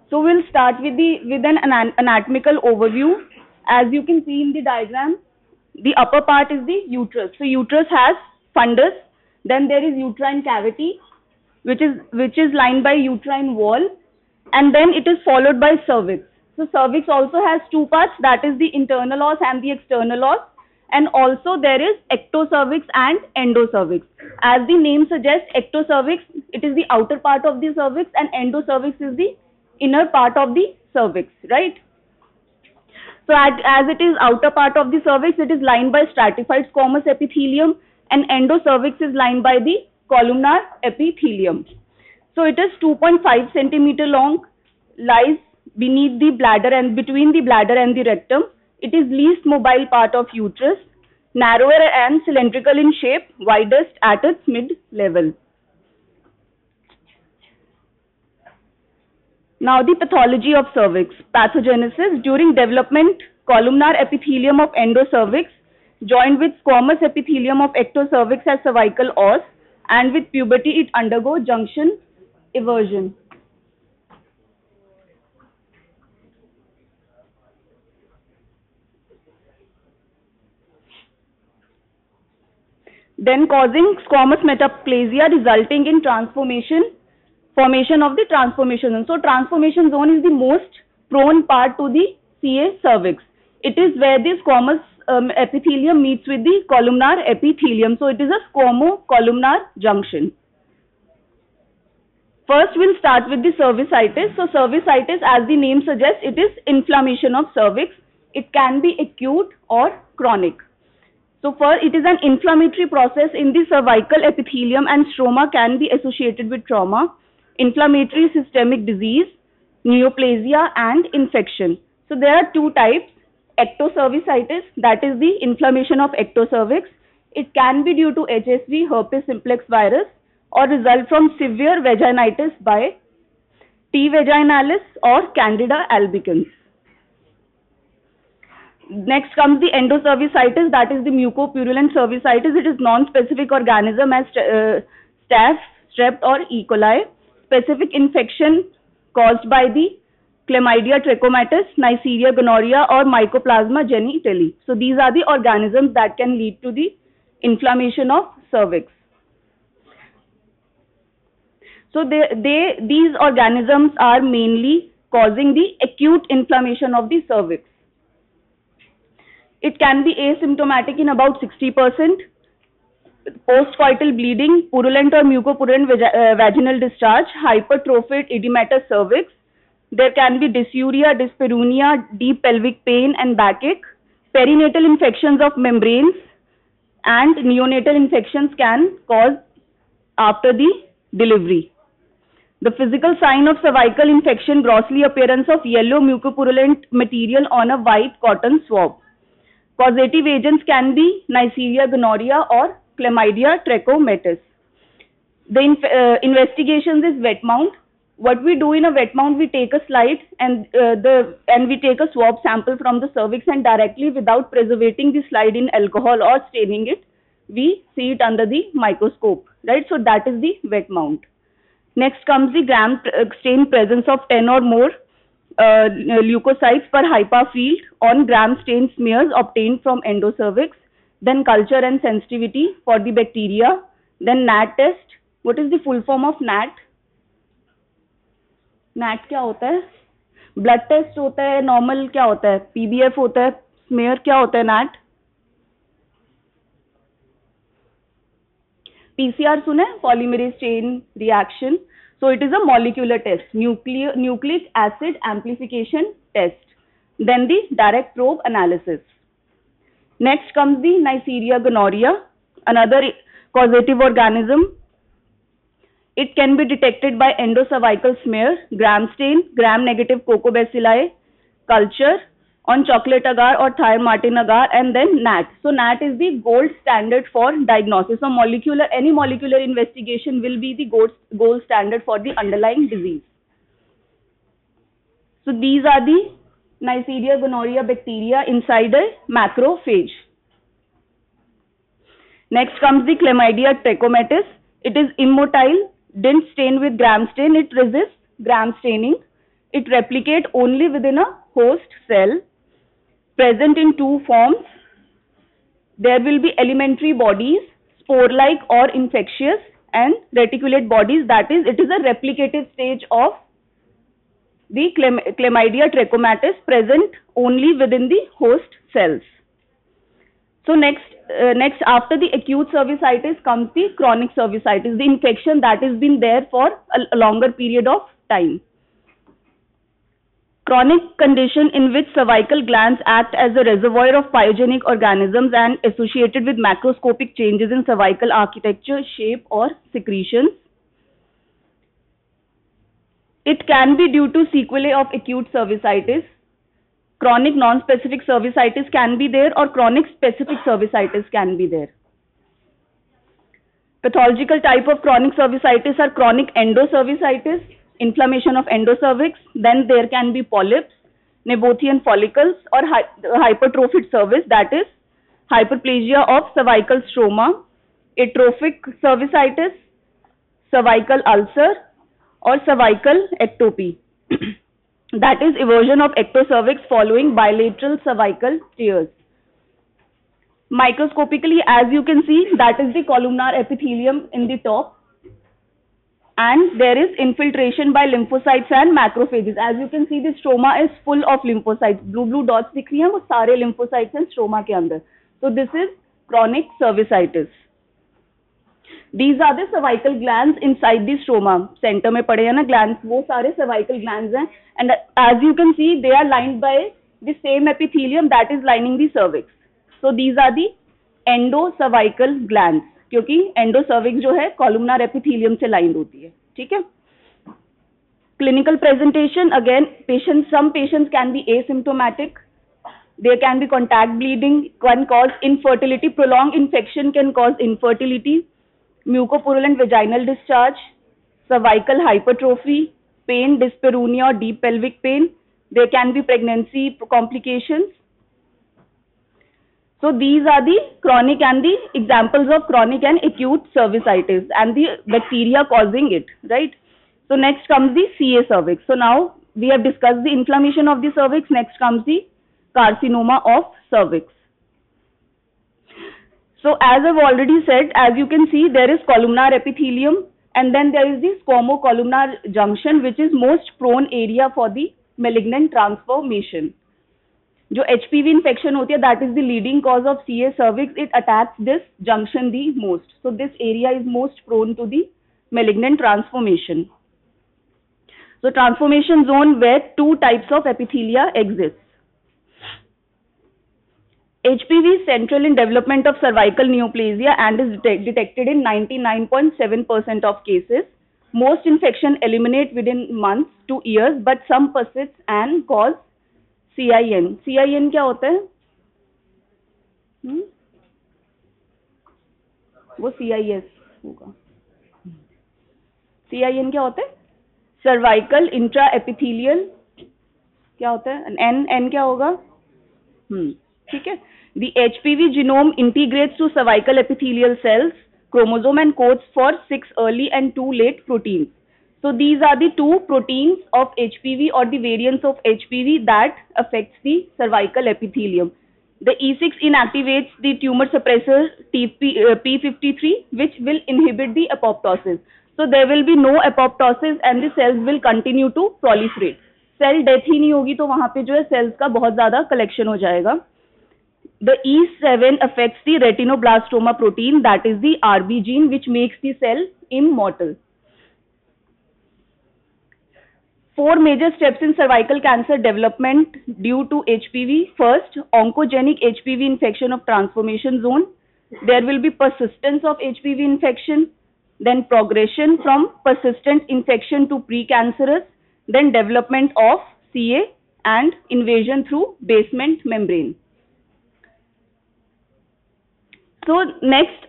So we'll start with an anatomical overview. As you can see in the diagram, the upper part is the uterus. So uterus has fundus, then there is uterine cavity, which is lined by uterine wall, and then it is followed by cervix. So cervix also has two parts, that is the internal os and the external os, and also there is ectocervix and endocervix. As the name suggests, ectocervix, it is the outer part of the cervix, and endocervix is the inner part of the cervix, right? So as it is outer part of the cervix, it is lined by stratified squamous epithelium, and endocervix is lined by the columnar epithelium. So it is 2.5 centimeter long, lies beneath the bladder and between the bladder and the rectum. It is least mobile part of uterus, narrower and cylindrical in shape, widest at its mid level. Now the pathology of cervix. Pathogenesis: during development, columnar epithelium of endocervix joined with squamous epithelium of ectocervix as cervical os, and with puberty it undergo junction eversion. Then causing squamous metaplasia resulting in formation of the transformation zone. So transformation zone is the most prone part to the CA cervix. It is where the squamous epithelium meets with the columnar epithelium. So it is a squamo-columnar junction. First we'll start with the cervicitis. So cervicitis, as the name suggests, it is inflammation of cervix. It can be acute or chronic. So first, it is an inflammatory process in the cervical epithelium, and stroma can be associated with trauma, inflammatory systemic disease, neoplasia, and infection. So there are two types: ectocervicitis, that is the inflammation of ectocervix. It can be due to HSV, herpes simplex virus, or result from severe vaginitis by T. vaginalis or Candida albicans. Next comes the endocervicitis, that is the mucopurulent cervicitis. It is non-specific organism as staph, strep, or E. coli. Specific infection caused by the Chlamydia trachomatis, Neisseria gonorrhea, or Mycoplasma genitalium. So these are the organisms that can lead to the inflammation of cervix. So these organisms are mainly causing the acute inflammation of the cervix. It can be asymptomatic in about 60%. Postcoital bleeding, purulent or mucopurulent vaginal discharge, hypertrophied edematous cervix. There can be dysuria, dyspareunia, deep pelvic pain and backache. Perinatal infections of membranes and neonatal infections can cause after the delivery. The physical sign of cervical infection: grossly appearance of yellow mucopurulent material on a white cotton swab. Causative agents can be Neisseria gonorrhea or Chlamydia trachomatis. The investigations is wet mount. What we do in a wet mount, we take a slide and we take a swab sample from the cervix, and directly, without preservating the slide in alcohol or staining it, we see it under the microscope, right? So that is the wet mount. Next comes the gram stain presence of 10 or more leukocytes per HiPA field on gram stain smears obtained from endocervix. Then culture and sensitivity for the bacteria. Then NAT test. What is the full form of NAT? NAT क्या होता है? Blood test होता है, normal क्या होता है, PBF होता है, स्मेयर क्या होता है, NAT? PCR सुना है, polymerase chain reaction. So it is a molecular test, nucleic acid amplification test. Then the direct probe analysis. Next comes the Neisseria gonorrhea, another causative organism. It can be detected by endocervical smear, gram stain, gram-negative cocobacilli, culture on chocolate agar or Thyre-Martin agar, and then NAT. So NAT is the gold standard for diagnosis. So any molecular investigation will be the gold standard for the underlying disease. So these are the Neisseria gonorrhea bacteria inside a macrophage. Next comes the Chlamydia trachomatis. It is immotile, didn't stain with gram stain. It resists gram staining. it replicate only within a host cell, present in two forms. There will be elementary bodies, spore-like or infectious, and reticulate bodies, that is, it is a replicative stage of the Chlamydia trachomatis present only within the host cells. So next after the acute cervicitis comes the chronic cervicitis, the infection that has been there for a longer period of time. Chronic condition in which cervical glands act as a reservoir of pyogenic organisms and associated with macroscopic changes in cervical architecture, shape or secretions. It can be due to sequelae of acute cervicitis. Chronic non-specific cervicitis can be there, or chronic specific cervicitis can be there. Pathological type of chronic cervicitis are chronic endocervicitis, inflammation of endocervix, then there can be polyps, Nabothian follicles, or hypertrophied cervix, that is hyperplasia of cervical stroma, atrophic cervicitis, cervical ulcer, or cervical ectopy. That is eversion of ectocervix following bilateral cervical tears. Microscopically, as you can see, that is the columnar epithelium in the top, and there is infiltration by lymphocytes and macrophages. As you can see, the stroma is full of lymphocytes. Blue dots दिख रही हैं, वो सारे lymphocytes हैं stroma के अंदर. So this is chronic cervicitis. These are the cervical glands inside the stroma. Center में पड़े हैं ना glands, वो सारे cervical glands हैं, and as you can see, they are lined by the same epithelium that is lining the cervix. So these are the endocervical glands, क्योंकि endocervix जो है columnar epithelium से lined होती है, ठीक है? Clinical presentation, again, some patients can be asymptomatic. There can be contact bleeding, can cause infertility, prolonged infection can cause infertility, mucopurulent vaginal discharge, cervical hypertrophy, pain, dyspareunia or deep pelvic pain. There can be pregnancy complications. So these are the chronic and the examples of chronic and acute cervicitis and the bacteria causing it, right? So next comes the CA cervix. So now we have discussed the inflammation of the cervix. Next comes the carcinoma of cervix. So as I've already said, as you can see, there is columnar epithelium, and then there is the squamo-columnar junction, which is most prone area for the malignant transformation. जो HPV infection होती है, that is the leading cause of CA cervix. It attacks this junction the most. So this area is most prone to the malignant transformation. So transformation zone where two types of epithelia exist. HPV is central in development of cervical neoplasia and is detected in 99.7% of cases. Most infection eliminate within months to years, but some persist and cause CIN. CIN क्या होता है? वो CIS होगा. CIN क्या होता है? Cervical intraepithelial क्या होता है? N क्या होगा? ठीक है. The HPV genome integrates to cervical epithelial cells, chromosome, and codes for 6 early and 2 late proteins. So these are the two proteins of HPV or the variants of HPV that affects the cervical epithelium. The E6 inactivates the tumor suppressor P53, which will inhibit the apoptosis. So there will be no apoptosis and the cells will continue to proliferate. Cell death ही नहीं होगी, तो वहाँ पे जो है cells का बहुत ज़्यादा collection हो जाएगा. The E7 affects the retinoblastoma protein, that is the RB gene, which makes the cell immortal. 4 major steps in cervical cancer development due to HPV. First, oncogenic HPV infection of transformation zone. There will be persistence of HPV infection, then progression from persistent infection to precancerous, then development of CA and invasion through basement membrane. So next,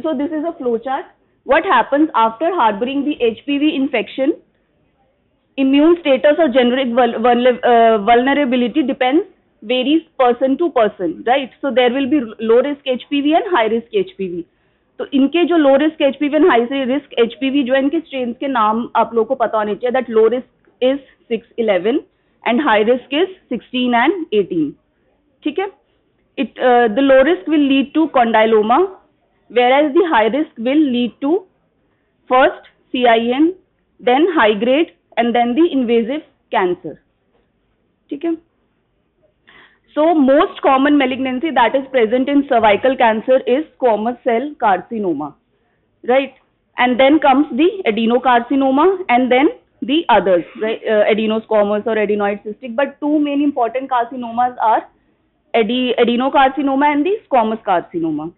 so this is a flow chart. What happens after harboring the HPV infection? Immune status or generic vulnerability varies person to person, right? So there will be low risk HPV and high risk HPV. तो इनके जो low risk HPV and high risk HPV जो है, इनके strains के नाम आप लोगों को पता होने चाहिए. That low risk is 6, 11 and high risk is 16 and 18. ठीक है. The low risk will lead to condyloma, whereas the high risk will lead to first CIN, then high grade and then the invasive cancer. ठीक है. So most common malignancy that is present in cervical cancer is squamous cell carcinoma, right? And then comes the adenocarcinoma and then the others, right? Adenosquamous or adenoid cystic. But two main important carcinomas are adenocarcinoma and the squamous carcinoma.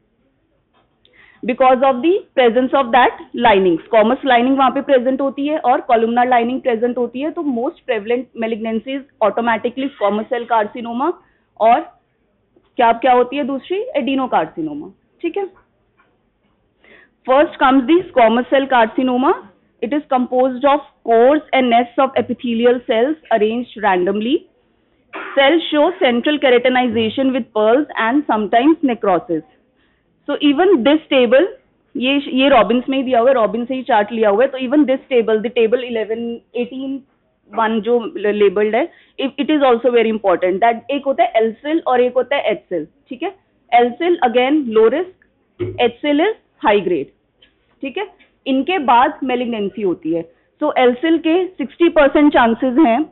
Because of the presence of that lining, squamous lining वहाँ पे present होती है और columnar lining present होती है, तो most prevalent malignancies automatically squamous cell carcinoma और क्या क्या होती है दूसरी adenocarcinoma. ठीक है. First comes the squamous cell carcinoma. It is composed of cores and nests of epithelial cells arranged randomly. Cells show central keratinization with pearls and sometimes necrosis. So even this table, ये Robins में ही दिया हुआ है, robin से ही chart लिया हुआ है, तो even this table, the table 11, 18, 1 जो labeled है, it is also very important that एक होता है L cell और एक होता है H cell. ठीक है. L cell again low risk, H cell is high grade. ठीक है. इनके बाद मेलिग्नेंसी होती है. सो एल सेल के 60% चांसेस हैं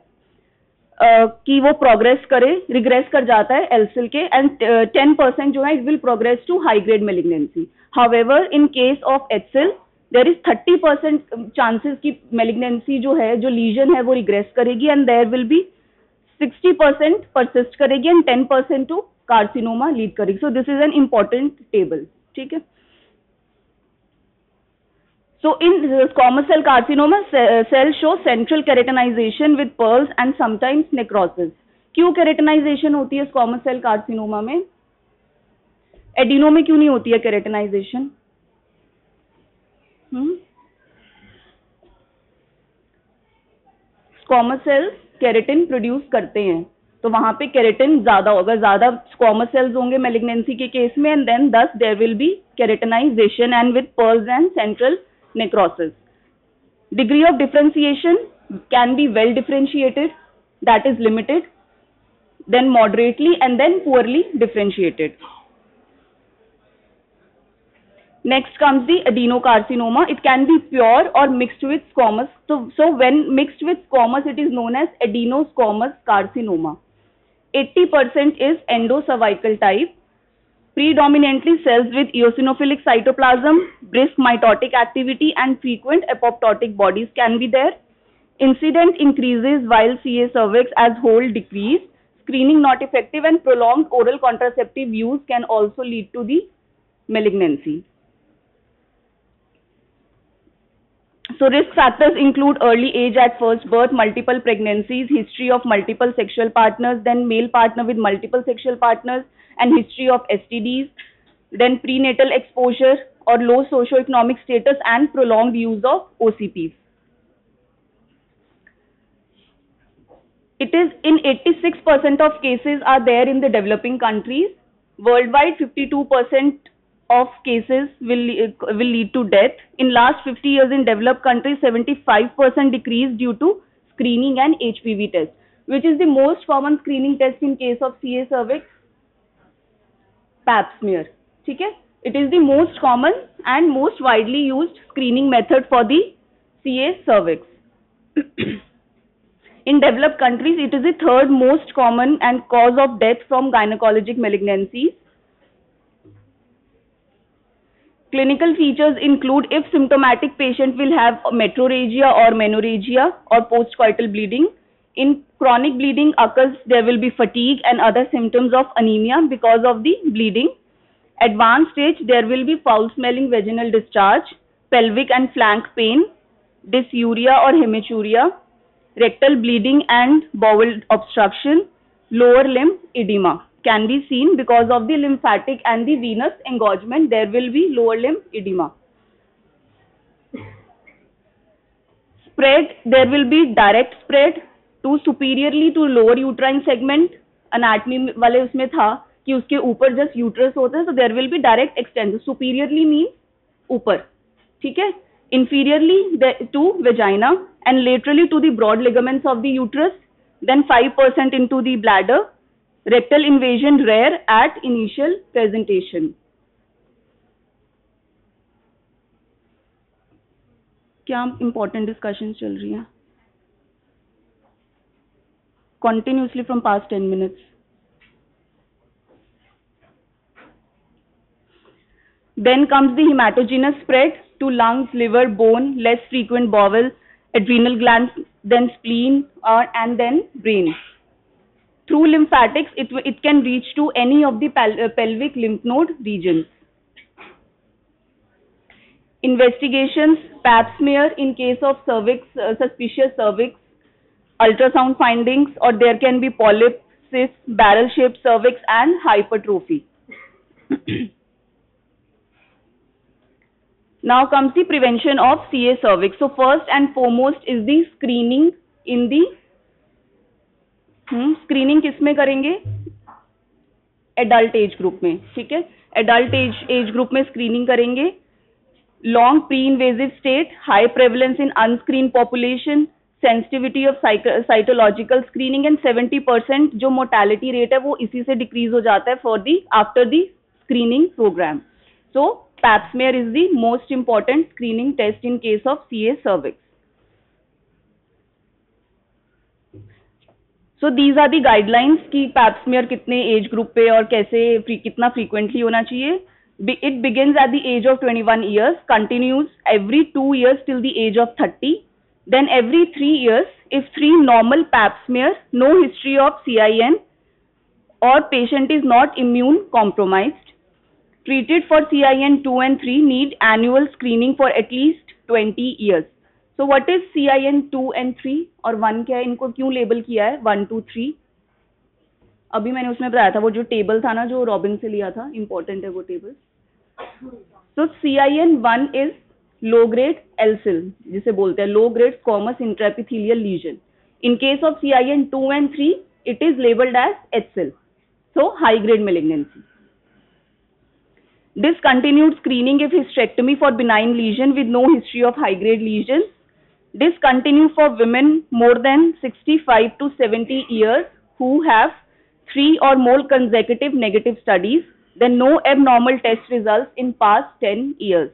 कि वो प्रोग्रेस करे, रिग्रेस कर जाता है एल सेल के, एंड 10% जो है it will progress to high grade malignancy. However in case of H cell there is 30% chances की मेलिग्नेंसी जो है, जो लीजन है वो रिग्रेस करेगी and there will be 60% persist करेगी एंड 10% टू कार्सिनोमा लीड करेगी. So this is an important table. ठीक है. So in squamous cell carcinoma, cells show central keratinization with pearls and sometimes necrosis. क्यों keratinization होती है squamous cell carcinoma में? Adeno में क्यों नहीं होती है keratinization? Squamous cells keratin produce करते हैं, तो वहां पे keratin ज्यादा होगा, ज्यादा squamous cells होंगे malignancy के केस में, and then thus there will be keratinization and with pearls and central necrosis. Degree of differentiation can be well differentiated, that is limited, then moderately and then poorly differentiated. Next comes the adenocarcinoma. It can be pure or mixed with squamous. So when mixed with squamous, it is known as adenosquamous carcinoma. 80% is endocervical type. Predominantly cells with eosinophilic cytoplasm, brisk mitotic activity and frequent apoptotic bodies can be there. Incidence increases while CA cervix as whole decrease. Screening not effective and prolonged oral contraceptive use can also lead to the malignancy. So risk factors include early age at first birth, multiple pregnancies, history of multiple sexual partners, then male partner with multiple sexual partners, and history of STDs, then prenatal exposure or low socioeconomic status and prolonged use of OCPs. It is in 86% of cases are there in the developing countries. Worldwide, 52% of cases will lead to death. In last 50 years in developed countries, 75% decrease due to screening and HPV test. Which is the most common screening test in case of CA cervix? Pap smear. ठीक है. It is the most common and most widely used screening method for the CA cervix. In developed countries, it is the third most common and cause of death from gynecologic malignancies. Clinical features include if symptomatic patient will have metrorrhagia or menorrhagia or postcoital bleeding. In chronic bleeding occurs, there will be fatigue and other symptoms of anemia because of the bleeding. Advanced stage, there will be foul smelling vaginal discharge, pelvic and flank pain, dysuria or hematuria, rectal bleeding and bowel obstruction, lower limb edema can be seen because of the lymphatic and the venous engorgement. There will be lower limb edema. Spread, there will be direct spread to superiorly to lower uterine segment. Anatomy वाले उसमें था कि उसके ऊपर just uterus होता है, so there will be direct extension. Superiorly means ऊपर, ठीक है. Inferiorly to vagina and laterally to the broad ligaments of the uterus, then 5% into the bladder. Rectal invasion rare at initial presentation. क्या important discussions चल रही हैं? Continuously from past 10 minutes. Then comes the hematogenous spread to lungs, liver, bone, less frequent bowel, adrenal glands, then spleen, and then brain. Through lymphatics, it can reach to any of the pelvic lymph node regions. Investigations, pap smear in case of cervix, suspicious cervix, ultrasound findings, or there can be polyp, cyst, barrel-shaped cervix, and hypertrophy. Now comes the prevention of CA cervix. So first and foremost is the screening in the screening किस में करेंगे? Adult age group में, ठीक है, adult age group में screening करेंगे. Long pre invasive state, high prevalence in on screen population, sensitivity of cytological screening and 70% जो mortality rate है वो इसी से डिक्रीज हो जाता है for the after the screening program. So pap smear is the most important screening test in case of CA cervix. So these are the guidelines कि pap smear कितने एज ग्रुप पे और कैसे कितना फ्रीक्वेंटली होना चाहिए. It begins at the age of 21 years, continues every 2 years till the age of 30, then every 3 years if 3 normal pap smear, no history of CIN or patient is not immune compromised. Treated for CIN 2 and 3 need annual screening for at least 20 years. So what is CIN 2 and 3 और 1 क्या है, इनको क्यों label किया है 1, 2, 3? अभी मैंने उसमें बताया था वो जो टेबल था ना जो रॉबिन से लिया था, इंपॉर्टेंट है वो table. So CIN 1 is low grade LCIL जिसे बोलते हैं low grade squamous intraepithelial lesion. In case of CIN 2 and 3 it is labeled as HCIL, so high grade malignancy. Discontinued screening if hysterectomy for benign lesion with no history of high grade lesions. Discontinue for women more than 65 to 70 years who have 3 or more consecutive negative studies, then no abnormal test results in past 10 years.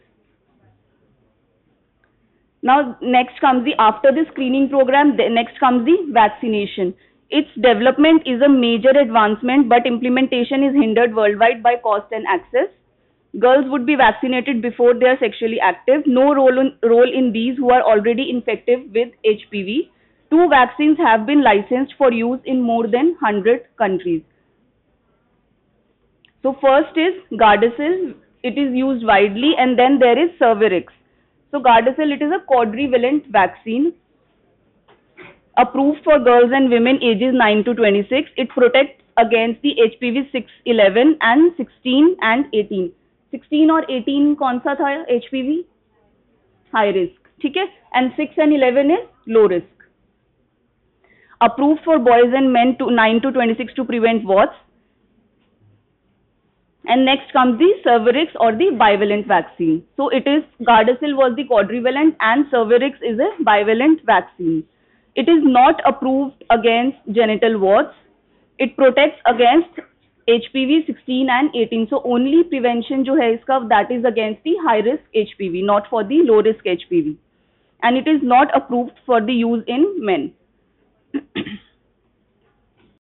Now next comes the, after the screening program, next comes the vaccination. Its development is a major advancement but implementation is hindered worldwide by cost and access. Girls would be vaccinated before they are sexually active. No role in these who are already infected with HPV. 2 vaccines have been licensed for use in more than 100 countries. So first is Gardasil. It is used widely, and then there is Cervarix. So Gardasil, it is a quadrivalent vaccine approved for girls and women ages 9 to 26. It protects against the HPV 6, 11 and 16 and 18. 16 और 18 कौन सा था HPV? High risk, ठीक है, and 6 and 11 is low risk. Approved for boys and main 9 to 26 to prevent warts. And next comes the Cervarix or the bivalent vaccine. So it is Gardasil was the quadrivalent and Cervarix is a bivalent vaccine. It is not approved against genital warts. It protects against HPV 16 and 18. So only prevention जो है इसका that is against the high risk HPV, not for the low risk HPV. And it is not approved for the use in men.